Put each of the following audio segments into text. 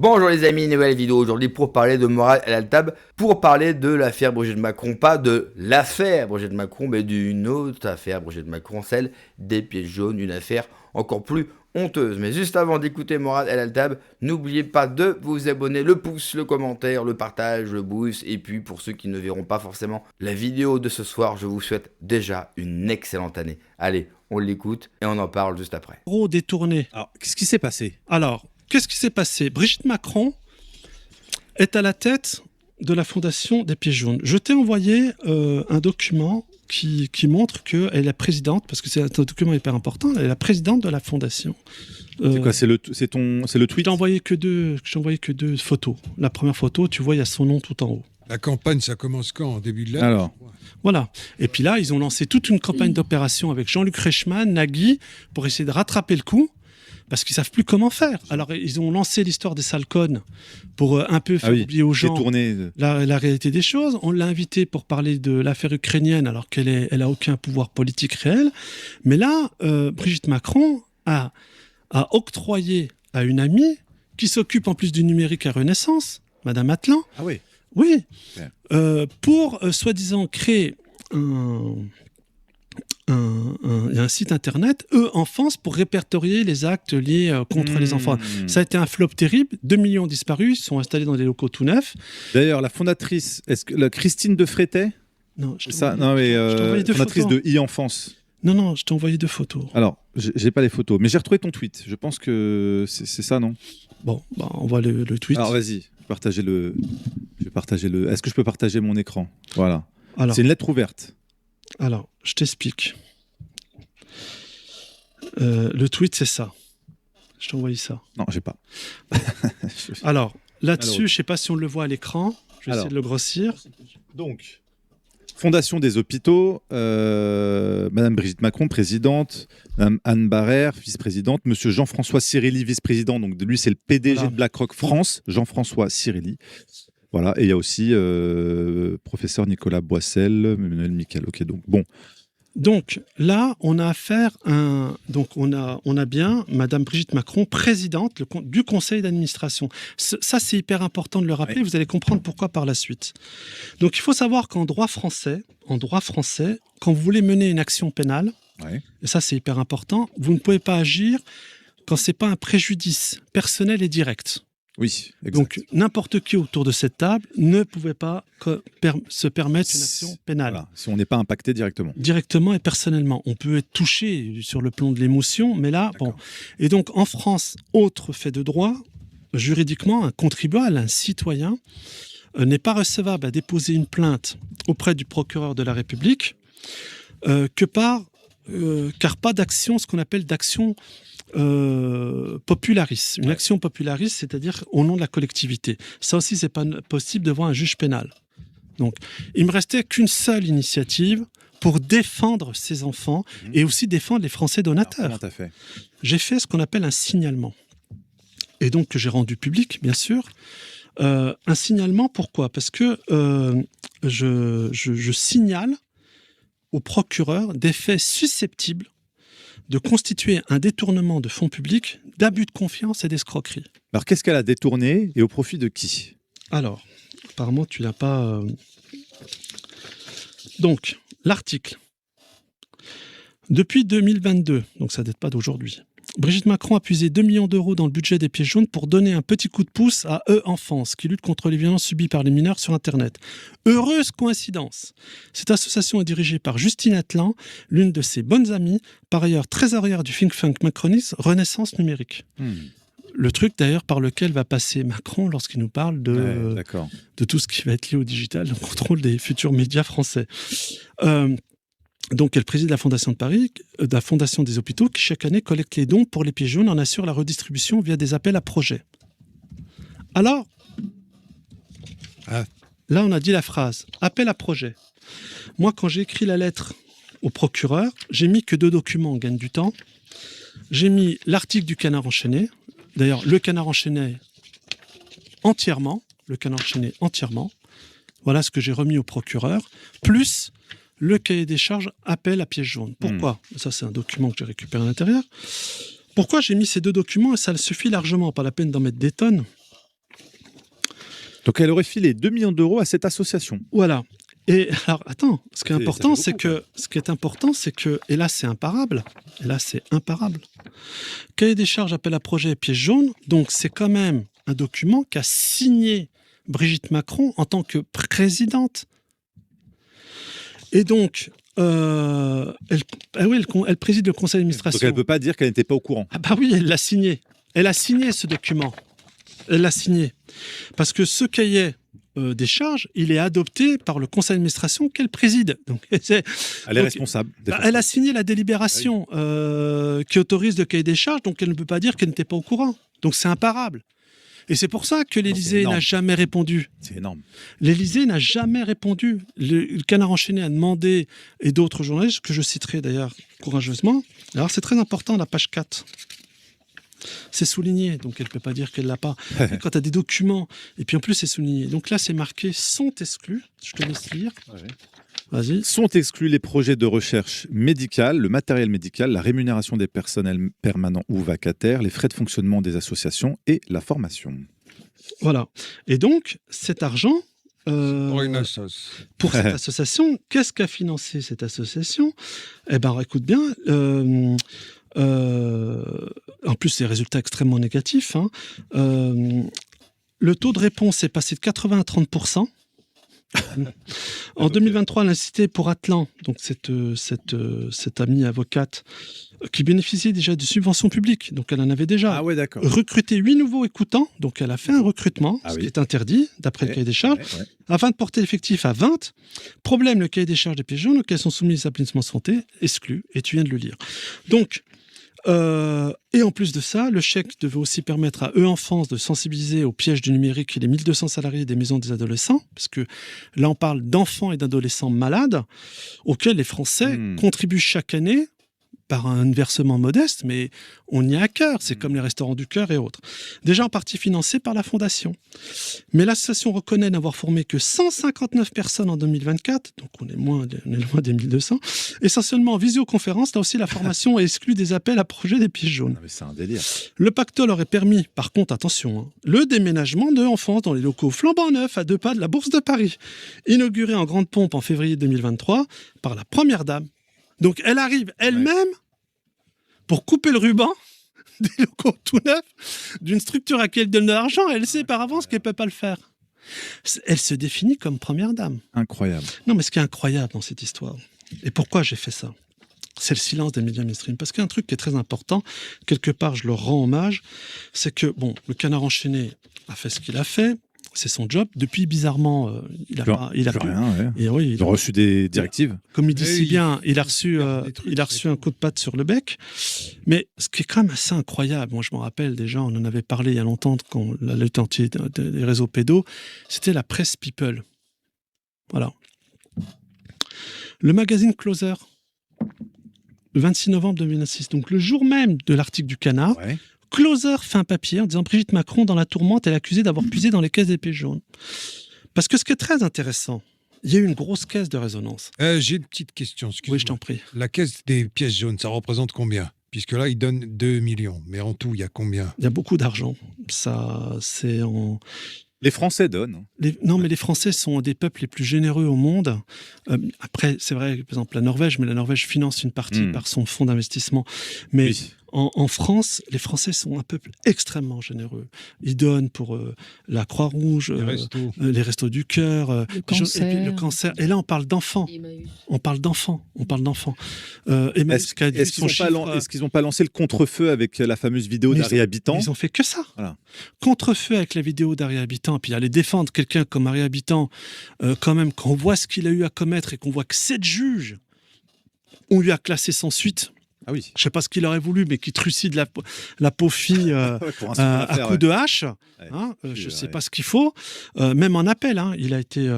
Bonjour les amis, nouvelle vidéo aujourd'hui pour parler de Morad El Altab, pour parler de l'affaire Brigitte Macron, pas de l'affaire Brigitte Macron, mais d'une autre affaire Brigitte Macron, celle des pieds jaunes, une affaire encore plus honteuse. Mais juste avant d'écouter Morad El Altab, n'oubliez pas de vous abonner, le pouce, le commentaire, le partage, le boost, et puis pour ceux qui ne verront pas forcément la vidéo de ce soir, je vous souhaite déjà une excellente année. Allez, on l'écoute et on en parle juste après. Détourné. Alors, qu'est-ce qui s'est passé? Qu'est-ce qui s'est passé? Brigitte Macron est à la tête de la Fondation des Pieds jaunes. Je t'ai envoyé un document qui montre qu'elle est présidente, parce que c'est un document hyper important, elle est la présidente de la Fondation. C'est quoi? C'est le tweet? Je t'ai envoyé que deux photos. La première photo, tu vois, il y a son nom tout en haut. La campagne, ça commence quand? En début de l'année? Alors, Voilà. Et puis là, ils ont lancé toute une campagne d'opération avec Jean-Luc Reichmann, Nagui, pour essayer de rattraper le coup. Parce qu'ils ne savent plus comment faire. Alors, ils ont lancé l'histoire des Salcone pour un peu faire oublier aux gens la réalité des choses. On l'a invité pour parler de l'affaire ukrainienne, alors qu'elle n'a aucun pouvoir politique réel. Mais là, Brigitte Macron a octroyé à une amie qui s'occupe en plus du numérique à Renaissance, Madame Atlan. Ah oui. Oui. Ouais. Pour, soi-disant, créer un site internet, E-Enfance, pour répertorier les actes liés contre les enfants. Ça a été un flop terrible. 2 millions disparus, sont installés dans des locaux tout neufs. D'ailleurs, la fondatrice, est-ce que la Christine de Frétet? Non, fondatrice de e-Enfance. Non, je t'ai envoyé 2 photos. Alors, j'ai pas les photos, mais j'ai retrouvé ton tweet. Je pense que c'est ça, non? Bon, on voit le tweet. Alors, vas-y, je vais partager le. Est-ce que je peux partager mon écran? Voilà. Alors, c'est une lettre ouverte. Alors, je t'explique. Le tweet, c'est ça. Je t'ai envoyé ça. Non, j'ai pas. Alors, là-dessus, je ne sais pas si on le voit à l'écran. Je vais essayer de le grossir. Donc, Fondation des hôpitaux, Madame Brigitte Macron, présidente, Madame Anne Barrère, vice-présidente, Monsieur Jean-François Cirilli, vice-président. Donc, lui, c'est le PDG de BlackRock France, Jean-François Cirilli. Voilà, et il y a aussi professeur Nicolas Boissel, Emmanuel Michael. Ok, donc bon. Donc là, on a affaire on a bien Madame Brigitte Macron, présidente du conseil d'administration. Ça, c'est hyper important de le rappeler. Oui. Vous allez comprendre pourquoi par la suite. Donc, il faut savoir qu'en droit français, quand vous voulez mener une action pénale, et ça, c'est hyper important, vous ne pouvez pas agir quand c'est pas un préjudice personnel et direct. Oui, exact. Donc, n'importe qui autour de cette table ne pouvait pas se permettre une action pénale. Voilà, si on n'est pas impacté directement. Directement et personnellement. On peut être touché sur le plan de l'émotion, mais là, bon. Et donc, en France, autre fait de droit, juridiquement, un contribuable, un citoyen, n'est pas recevable à déposer une plainte auprès du procureur de la République car pas d'action, ce qu'on appelle d'action popularis. Une action popularis, c'est-à-dire au nom de la collectivité. Ça aussi, c'est pas possible devant un juge pénal. Donc, il me restait qu'une seule initiative pour défendre ces enfants et aussi défendre les Français donateurs. Alors, comment t'as fait? J'ai fait ce qu'on appelle un signalement. Et donc, que j'ai rendu public, bien sûr. Un signalement, pourquoi? Parce que je signale au procureur des faits susceptibles de constituer un détournement de fonds publics, d'abus de confiance et d'escroquerie. Alors, qu'est-ce qu'elle a détourné et au profit de qui? Alors, apparemment, tu n'as pas... Donc, l'article. Depuis 2022, donc ça ne date pas d'aujourd'hui, Brigitte Macron a puisé 2 millions d'euros dans le budget des Pieds jaunes pour donner un petit coup de pouce à E-Enfance, qui lutte contre les violences subies par les mineurs sur Internet. Heureuse coïncidence. Cette association est dirigée par Justine Atlan, l'une de ses bonnes amies, par ailleurs trésorière du think tank macroniste Renaissance numérique. Le truc d'ailleurs par lequel va passer Macron lorsqu'il nous parle de tout ce qui va être lié au digital, le contrôle des futurs médias français. Donc, elle préside la Fondation de Paris, la Fondation des hôpitaux, qui chaque année collecte les dons pour les Pieds jaunes, en assure la redistribution via des appels à projets. Alors, là, on a dit la phrase « appel à projet ». Moi, quand j'ai écrit la lettre au procureur, j'ai mis que 2 documents, on gagne du temps. J'ai mis l'article du Canard enchaîné. D'ailleurs, le Canard enchaîné entièrement. Voilà ce que j'ai remis au procureur. Plus le cahier des charges appel à pièce jaune. Pourquoi? Ça, c'est un document que j'ai récupéré à l'intérieur. Pourquoi j'ai mis ces 2 documents? Et ça suffit largement, pas la peine d'en mettre des tonnes. Donc elle aurait filé 2 millions d'euros à cette association. Voilà. Et alors, attends, ce qui est Ça important, fait c'est que, et là c'est imparable, cahier des charges, appel à projet, pièce jaune, donc c'est quand même un document qu'a signé Brigitte Macron en tant que présidente. Et donc, elle préside le conseil d'administration. Donc elle ne peut pas dire qu'elle n'était pas au courant. Ah bah oui, elle l'a signé. Elle a signé ce document. Elle l'a signé. Parce que ce cahier des charges, il est adopté par le conseil d'administration qu'elle préside. Donc, Elle est responsable. Elle a signé la délibération qui autorise le cahier des charges, donc elle ne peut pas dire qu'elle n'était pas au courant. Donc c'est imparable. Et c'est pour ça que l'Élysée n'a jamais répondu. C'est énorme. L'Élysée n'a jamais répondu. Le Canard enchaîné a demandé, et d'autres journalistes, que je citerai d'ailleurs courageusement. Alors c'est très important, la page 4. C'est souligné, donc elle ne peut pas dire qu'elle ne l'a pas. Quand tu as des documents, et puis en plus c'est souligné. Donc là c'est marqué « sont exclus ». Je te laisse lire. Vas-y. Sont exclus les projets de recherche médicale, le matériel médical, la rémunération des personnels permanents ou vacataires, les frais de fonctionnement des associations et la formation. Voilà. Et donc, cet argent... Pour une assoce. Pour cette association, qu'est-ce qu'a financé cette association? Eh bien, écoute bien... en plus, c'est des résultats extrêmement négatifs. Hein. Le taux de réponse est passé de 80 à 30%. En 2023, l'Institut pour Atlan, donc cette amie avocate, qui bénéficiait déjà de subventions publiques, donc elle en avait déjà recruté 8 nouveaux écoutants, donc elle a fait un recrutement, ce qui est interdit, d'après le cahier des charges, afin de porter l'effectif à 20. Problème, le cahier des charges des pièces jaunes, auxquels sont soumis les établissements de santé, exclus, et tu viens de le lire. Donc, et en plus de ça, le chèque devait aussi permettre à E-Enfance de sensibiliser au piège du numérique et les 1200 salariés des maisons des adolescents, parce que là on parle d'enfants et d'adolescents malades, auxquels les Français contribuent chaque année par un versement modeste, mais on y a à cœur. C'est comme les restaurants du cœur et autres. Déjà en partie financés par la Fondation. Mais l'association reconnaît n'avoir formé que 159 personnes en 2024, donc on est loin des 1200. Essentiellement en visioconférence, là aussi la formation est exclue des appels à projets des pièces jaunes. Ah, mais c'est un délire. Le pactole aurait permis, par contre, attention, le déménagement de enfants dans les locaux flambant neufs à 2 pas de la Bourse de Paris, inauguré en grande pompe en février 2023 par la première dame. Donc elle arrive elle-même pour couper le ruban des locaux tout neufs d'une structure à qui elle donne de l'argent. Elle sait par avance qu'elle ne peut pas le faire. Elle se définit comme première dame. Incroyable. Non, mais ce qui est incroyable dans cette histoire, et pourquoi j'ai fait ça, c'est le silence des médias mainstream. Parce qu'il y a un truc qui est très important, quelque part je leur rends hommage, c'est que, bon, le Canard enchaîné a fait ce qu'il a fait, c'est son job. Depuis, bizarrement, il a rien. Et oui, il a reçu des directives. Comme il dit si bien, il a reçu un coup de patte sur le bec. Mais ce qui est quand même assez incroyable, moi je me rappelle déjà, on en avait parlé il y a longtemps quand la lutte anti des réseaux pédos, c'était la presse People. Voilà. Le magazine Closer, le 26 novembre 2006, donc le jour même de l'article du Canard. Closer fait un papier en disant Brigitte Macron, dans la tourmente, elle est accusée d'avoir puisé dans les caisses des pièces jaunes. Parce que ce qui est très intéressant, il y a eu une grosse caisse de résonance. J'ai une petite question. Excuse-moi. Oui, je t'en prie. La caisse des pièces jaunes, ça représente combien? Puisque là, ils donnent 2 millions. Mais en tout, il y a combien? Il y a beaucoup d'argent. Ça, c'est en... Les Français donnent. Non, mais les Français sont des peuples les plus généreux au monde. Après, c'est vrai, par exemple, la Norvège, mais la Norvège finance une partie par son fonds d'investissement. Mais... Oui. En France, les Français sont un peuple extrêmement généreux. Ils donnent pour la Croix-Rouge, les restos du cœur, le cancer. Et là, on parle d'enfants. On parle d'enfants. Est-ce qu'ils n'ont pas lancé le contre-feu avec la fameuse vidéo d'Harry Habitant? Ils ont fait que ça. Voilà. Contre-feu avec la vidéo d'Harry Habitant. Et puis aller défendre quelqu'un comme Harry Habitant, quand même, quand on voit ce qu'il a eu à commettre et qu'on voit que 7 juges on lui a classé sans suite. Ah oui. Je ne sais pas ce qu'il aurait voulu, mais qui trucide la pauvre fille à coups de hache. Hein, je ne sais pas ce qu'il faut. Même en appel, hein, il a été...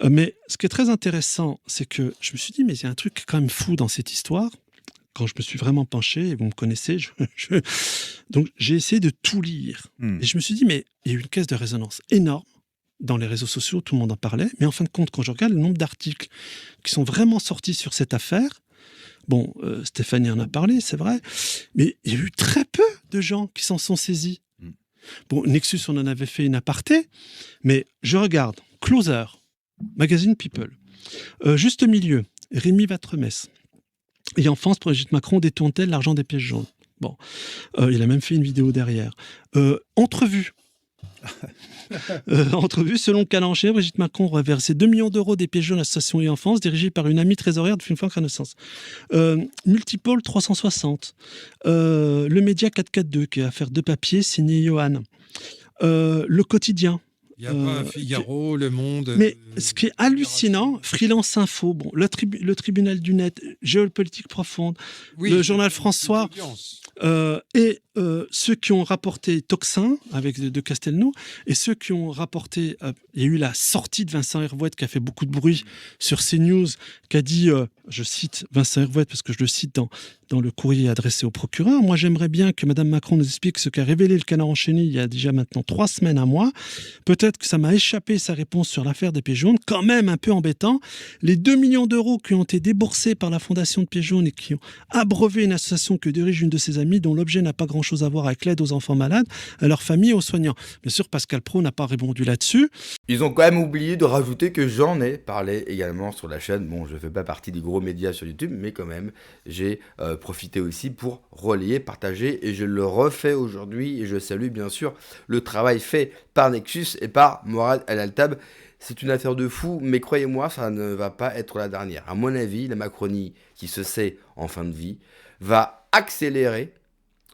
mais ce qui est très intéressant, c'est que je me suis dit, mais il y a un truc quand même fou dans cette histoire. Quand je me suis vraiment penché, et vous me connaissez, donc j'ai essayé de tout lire. Et je me suis dit, mais il y a eu une caisse de résonance énorme. Dans les réseaux sociaux, tout le monde en parlait. Mais en fin de compte, quand je regarde le nombre d'articles qui sont vraiment sortis sur cette affaire, bon, Stéphanie en a parlé, c'est vrai, mais il y a eu très peu de gens qui s'en sont saisis. Bon, Nexus, on en avait fait une aparté, mais je regarde Closer, Magazine People, Juste Milieu, Rémi Vatremes, et en France, Brigitte Macron détourne-t-elle l'argent des pièces jaunes? Bon, il a même fait une vidéo derrière. Entrevue. Entrevue, selon Calanché, Brigitte Macron aurait versé 2 millions d'euros des pièces jaunes à l'association e-enfance, dirigée par une amie trésorière de Film Frank Renaissance. Multipole 360. Le Média 442, qui est affaire de papier, signé Johan. Le Quotidien. Il n'y a pas Figaro, Le Monde. Mais ce qui est hallucinant, Freelance Info, bon, le tribunal du net, Géopolitique profonde, le journal François, et ceux qui ont rapporté Toxin avec de Castelnau, et ceux qui ont rapporté, il y a eu la sortie de Vincent Hervouet qui a fait beaucoup de bruit sur CNews, qui a dit, je cite Vincent Hervouet parce que je le cite dans le courrier adressé au procureur, moi j'aimerais bien que Madame Macron nous explique ce qu'a révélé le Canard enchaîné il y a déjà maintenant 3 semaines à moi. Peut-être que ça m'a échappé sa réponse sur l'affaire des pieds jaunes, quand même un peu embêtant. Les 2 millions d'euros qui ont été déboursés par la Fondation de Pieds jaunes et qui ont abreuvé une association que dirige une de ses amies dont l'objet n'a pas grand-chose à voir avec l'aide aux enfants malades, à leurs familles et aux soignants. Bien sûr, Pascal Praud n'a pas répondu là-dessus. Ils ont quand même oublié de rajouter que j'en ai parlé également sur la chaîne. Bon, je ne fais pas partie des gros médias sur YouTube, mais quand même, j'ai profité aussi pour relayer, partager, et je le refais aujourd'hui, et je salue bien sûr le travail fait par Nexus et par Morad El Altab. C'est une affaire de fou, mais croyez-moi, ça ne va pas être la dernière. À mon avis, la Macronie, qui se sait en fin de vie, va accélérer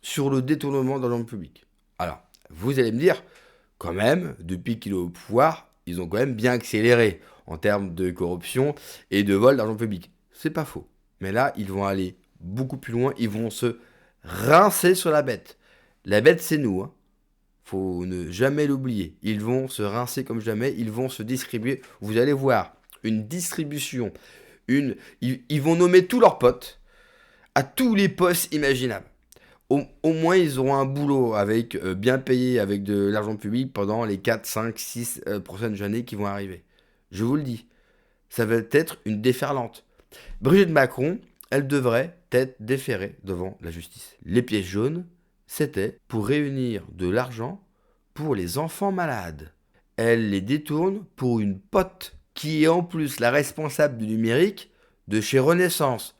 sur le détournement d'argent public. Alors, vous allez me dire, quand même, depuis qu'il est au pouvoir, ils ont quand même bien accéléré en termes de corruption et de vol d'argent public. C'est pas faux. Mais là, ils vont aller beaucoup plus loin, ils vont se rincer sur la bête. La bête, c'est nous, hein. Faut ne jamais l'oublier. Ils vont se rincer comme jamais, ils vont se distribuer. Vous allez voir une distribution, ils vont nommer tous leurs potes à tous les postes imaginables. Au moins, ils auront un boulot avec bien payé avec de l'argent public pendant les 4, 5, 6 prochaines années qui vont arriver. Je vous le dis, ça va être une déferlante. Brigitte Macron, elle devrait être déférée devant la justice. Les pièces jaunes, c'était pour réunir de l'argent pour les enfants malades. Elle les détourne pour une pote qui est en plus la responsable du numérique de chez Renaissance.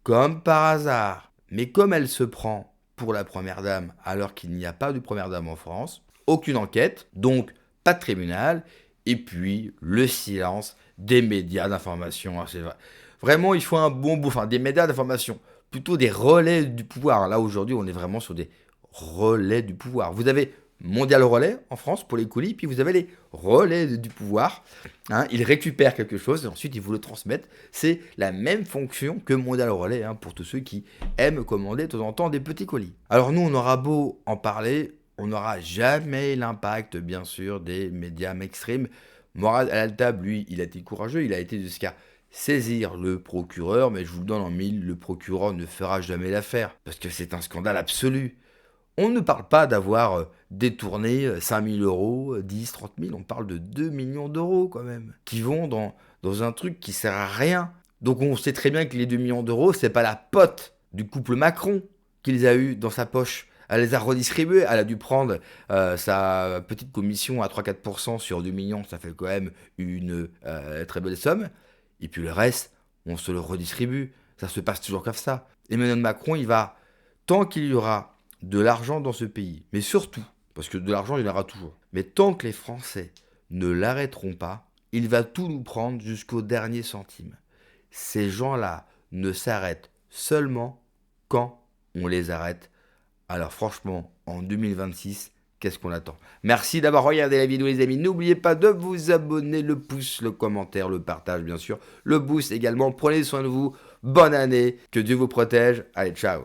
Comme par hasard. Mais comme elle se prend pour la première dame alors qu'il n'y a pas de première dame en France, aucune enquête, donc pas de tribunal, et puis le silence des médias d'information. C'est vrai. Vraiment, il faut un bon bout, enfin des médias d'information, plutôt des relais du pouvoir. Là aujourd'hui, on est vraiment sur des relais du pouvoir. Vous avez Mondial Relais en France pour les colis, puis vous avez les relais du pouvoir. Hein, ils récupèrent quelque chose et ensuite ils vous le transmettent. C'est la même fonction que Mondial Relais pour tous ceux qui aiment commander de temps en temps des petits colis. Alors nous, on aura beau en parler, on n'aura jamais l'impact, bien sûr, des médias mainstream. Morad El Altab, lui, il a été courageux, il a été jusqu'à saisir le procureur, mais je vous le donne en mille, le procureur ne fera jamais l'affaire, parce que c'est un scandale absolu. On ne parle pas d'avoir détourné 5 000 euros, 10, 30 000, on parle de 2 millions d'euros quand même, qui vont dans un truc qui sert à rien. Donc on sait très bien que les 2 millions d'euros, c'est pas la pote du couple Macron qu'il a eu dans sa poche. Elle les a redistribués, elle a dû prendre sa petite commission à 3-4% sur 2 millions, ça fait quand même une très belle somme. Et puis le reste, on se le redistribue. Ça se passe toujours comme ça. Emmanuel Macron, il va, tant qu'il y aura de l'argent dans ce pays, mais surtout, parce que de l'argent, il y en aura toujours, mais tant que les Français ne l'arrêteront pas, il va tout nous prendre jusqu'au dernier centime. Ces gens-là ne s'arrêtent seulement quand on les arrête. Alors franchement, en 2026, qu'est-ce qu'on attend? Merci d'avoir regardé la vidéo les amis, n'oubliez pas de vous abonner, le pouce, le commentaire, le partage bien sûr, le boost également, prenez soin de vous, bonne année, que Dieu vous protège, allez ciao.